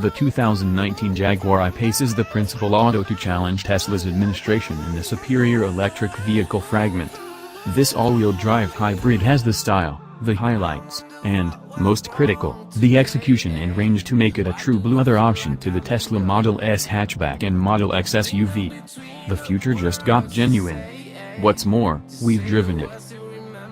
The 2019 Jaguar I-Pace is the principal auto to challenge Tesla's administration in the superior electric vehicle fragment. This all-wheel drive hybrid has the style, the highlights, and, most critical, the execution and range to make it a true blue other option to the Tesla Model S hatchback and Model X SUV. The future just got genuine. What's more, we've driven it.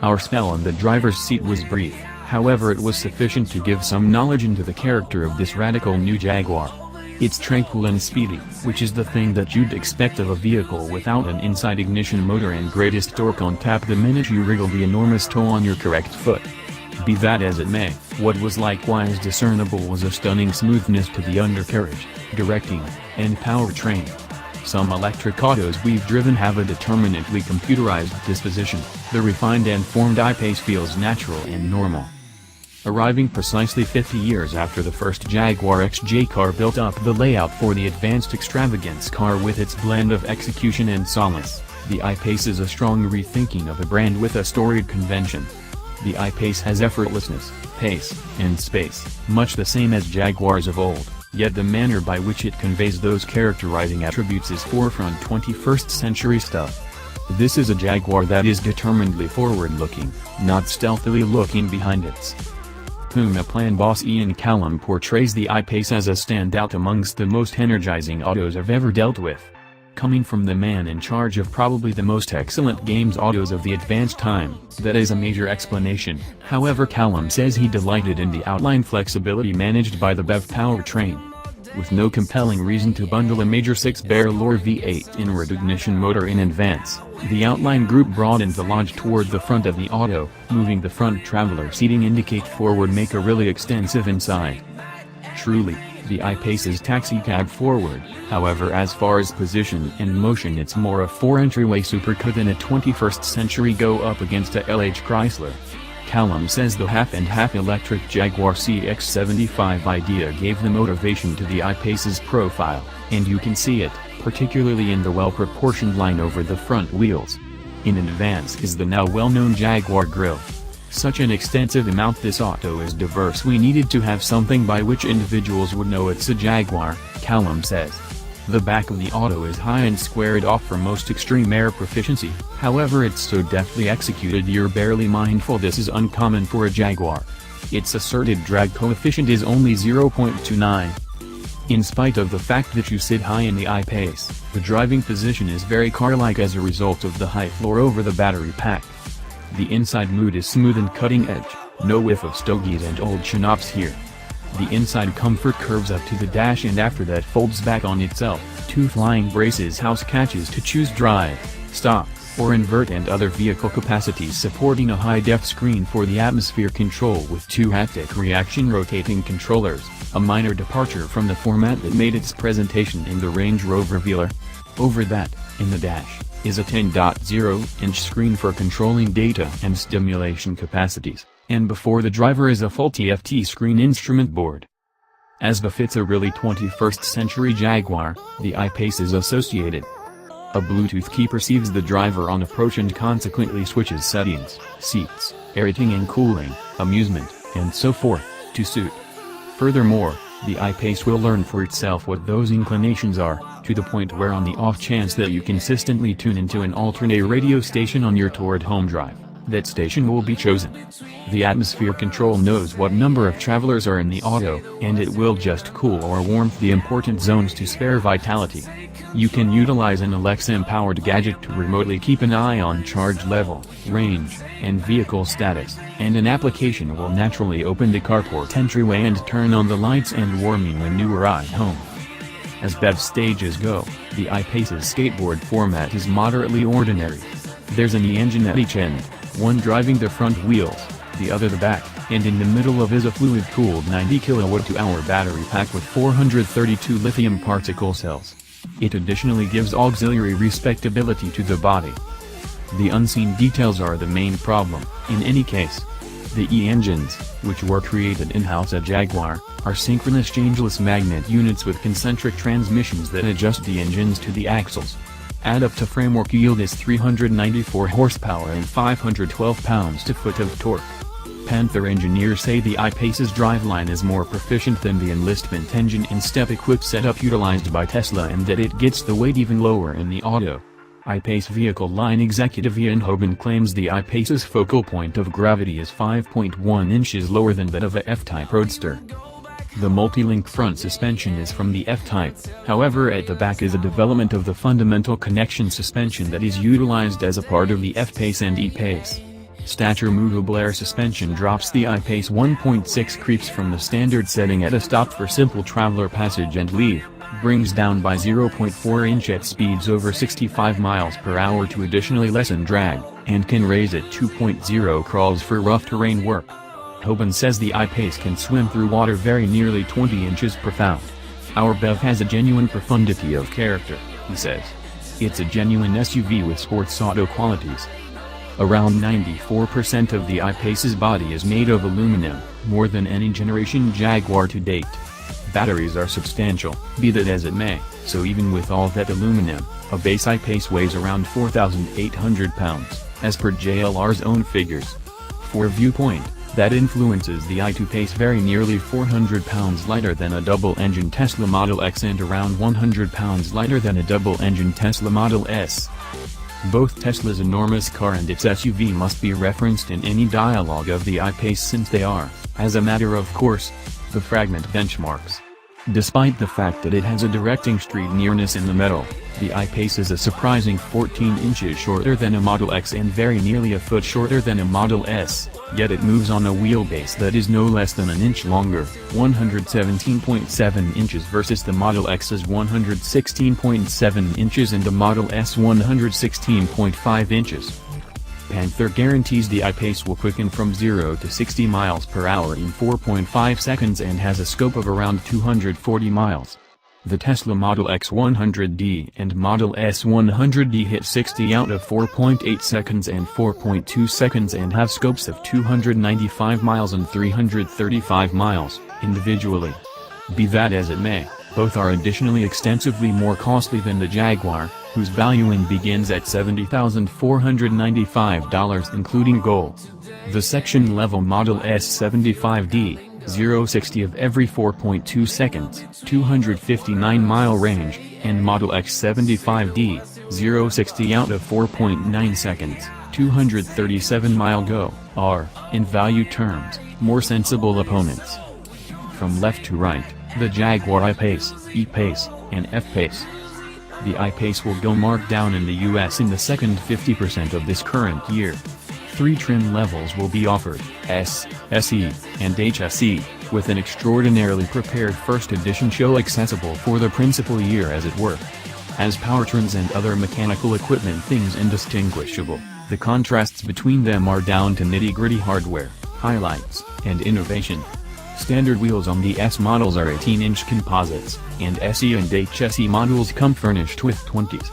Our spell on the driver's seat was brief, however it was sufficient to give some knowledge into the character of this radical new Jaguar. It's tranquil and speedy, which is the thing that you'd expect of a vehicle without an inside ignition motor and greatest torque on tap the minute you wriggle the enormous toe on your correct foot. Be that as it may, what was likewise discernible was a stunning smoothness to the undercarriage, directing, and powertrain. Some electric autos we've driven have a determinately computerized disposition. The refined and formed I-Pace feels natural and normal. Arriving precisely 50 years after the first Jaguar XJ car built up the layout for the advanced extravagance car with its blend of execution and solace, the I-Pace is a strong rethinking of a brand with a storied convention. The I-Pace has effortlessness, pace, and space, much the same as Jaguars of old, yet the manner by which it conveys those characterizing attributes is forefront 21st century stuff. This is a Jaguar that is determinedly forward-looking, not stealthily looking behind its. Puma Plan boss Ian Callum portrays the I-Pace as a standout amongst the most energizing autos I've ever dealt with. Coming from the man in charge of probably the most excellent games autos of the advanced time, that is a major explanation. However, Callum says he delighted in the outline flexibility managed by the BEV powertrain. With no compelling reason to bundle a major 6-barrel V8 inward ignition motor in advance, the outline group broadened the lodge toward the front of the auto, moving the front traveler seating indicate forward make a really extensive inside. Truly, the I-Pace is taxicab forward, however as far as position and motion it's more a 4-entryway supercar than a 21st century go up against a LH Chrysler. Callum says the half-and-half electric Jaguar CX-75 idea gave the motivation to the I-Pace's profile, and you can see it, particularly in the well-proportioned line over the front wheels. In advance is the now well-known Jaguar grille. Such an extensive amount this auto is diverse we needed to have something by which individuals would know it's a Jaguar, Callum says. The back of the auto is high and squared off for most extreme air proficiency, however it's so deftly executed you're barely mindful this is uncommon for a Jaguar. Its asserted drag coefficient is only 0.29. In spite of the fact that you sit high in the I-Pace, the driving position is very car-like as a result of the high floor over the battery pack. The inside mood is smooth and cutting edge, no whiff of stogies and old schnapps here. The inside comfort curves up to the dash and after that folds back on itself, 2 flying braces house catches to choose drive, stop, or invert and other vehicle capacities supporting a high-def screen for the atmosphere control with 2 haptic reaction rotating controllers, a minor departure from the format that made its presentation in the Range Rover Velar. Over that, in the dash, is a 10.0-inch screen for controlling data and stimulation capacities, and before the driver is a full TFT screen instrument board. As befits a really 21st century Jaguar, the I-Pace is associated. A Bluetooth key perceives the driver on approach and consequently switches settings, seats, aerating and cooling, amusement, and so forth, to suit. Furthermore, the I-Pace will learn for itself what those inclinations are, to the point where on the off chance that you consistently tune into an alternate radio station on your toward home drive, that station will be chosen. The atmosphere control knows what number of travelers are in the auto, and it will just cool or warm the important zones to spare vitality. You can utilize an Alexa-empowered gadget to remotely keep an eye on charge level, range, and vehicle status, and an application will naturally open the carport entryway and turn on the lights and warming when you arrive home. As BEV stages go, the I-Pace's skateboard format is moderately ordinary. There's an e-engine at each end, one driving the front wheels, the other the back, and in the middle of is a fluid-cooled 90 kWh battery pack with 432 lithium particle cells. It additionally gives auxiliary respectability to the body. The unseen details are the main problem, in any case. The e-engines, which were created in-house at Jaguar, are synchronous changeless magnet units with concentric transmissions that adjust the engines to the axles. Add up to framework yield is 394 horsepower and 512 pounds-to-foot of torque. Panther engineers say the I-Pace's driveline is more proficient than the enlistment engine and step-equipped setup utilized by Tesla, and that it gets the weight even lower in the auto. I-Pace vehicle line executive Ian Hoban claims the I-Pace's focal point of gravity is 5.1 inches lower than that of a F-Type Roadster. The multi-link front suspension is from the F-Type, however at the back is a development of the fundamental connection suspension that is utilized as a part of the F-Pace and E-Pace. Stature movable air suspension drops the I-Pace 1.6 creeps from the standard setting at a stop for simple traveler passage and leave, brings down by 0.4 inch at speeds over 65 miles per hour to additionally lessen drag, and can raise at 2.0 crawls for rough terrain work. Hoban says the I-Pace can swim through water very nearly 20 inches profound. Our BEV has a genuine profundity of character, he says. It's a genuine SUV with sports auto qualities. Around 94% of the I-Pace's body is made of aluminum, more than any generation Jaguar to date. Batteries are substantial, be that as it may, so even with all that aluminum, a base I-Pace weighs around 4,800 pounds, as per JLR's own figures. For viewpoint, that influences the i2-Pace very nearly 400 pounds lighter than a double-engine Tesla Model X and around 100 pounds lighter than a double-engine Tesla Model S. Both Tesla's enormous car and its SUV must be referenced in any dialogue of the I-Pace, since they are, as a matter of course, the fragment benchmarks. Despite the fact that it has a directing street nearness in the metal, the I-Pace is a surprising 14 inches shorter than a Model X and very nearly a foot shorter than a Model S, yet it moves on a wheelbase that is no less than an inch longer, 117.7 inches versus the Model X's 116.7 inches and the Model S 116.5 inches. Panther guarantees the I-Pace will quicken from 0 to 60 miles per hour in 4.5 seconds and has a scope of around 240 miles. The Tesla Model X 100D and Model S 100D hit 60 out of 4.8 seconds and 4.2 seconds and have scopes of 295 miles and 335 miles, individually. Be that as it may, both are additionally extensively more costly than the Jaguar, whose valuing begins at $70,495 including gold. The section-level Model S 75D, 0-60 of every 4.2 seconds, 259-mile range, and Model X 75D, 0-60 out of 4.9 seconds, 237-mile go, are, in value terms, more sensible opponents. From left to right, the Jaguar I-Pace, E-Pace, and F-Pace. The I-Pace will go marked down in the US in the second 50% of this current year. 3 trim levels will be offered, S, SE, and HSE, with an extraordinarily prepared first edition show accessible for the principal year as it were. As powertrains and other mechanical equipment things indistinguishable, the contrasts between them are down to nitty-gritty hardware, highlights, and innovation. Standard wheels on the S models are 18-inch composites, and SE and HSE models come furnished with 20s.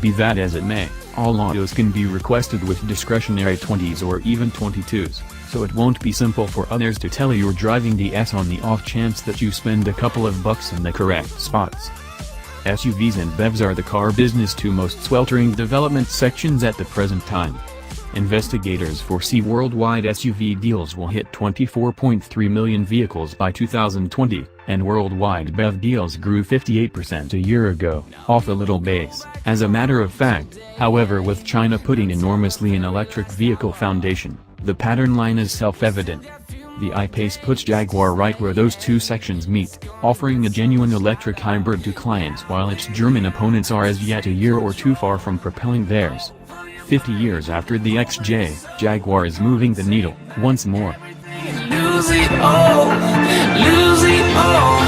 Be that as it may, all autos can be requested with discretionary 20s or even 22s, so it won't be simple for others to tell you're driving the S on the off chance that you spend a couple of bucks in the correct spots. SUVs and BEVs are the car business' 2 most sweltering development sections at the present time. Investigators foresee worldwide SUV deals will hit 24.3 million vehicles by 2020, and worldwide BEV deals grew 58% a year ago, off a little base. As a matter of fact, however, with China putting enormously in electric vehicle foundation, the pattern line is self-evident. The I-Pace puts Jaguar right where those 2 sections meet, offering a genuine electric hybrid to clients while its German opponents are as yet a year or 2 far from propelling theirs. 50 years after the XJ, Jaguar is moving the needle, once more. Lose it all, lose it all.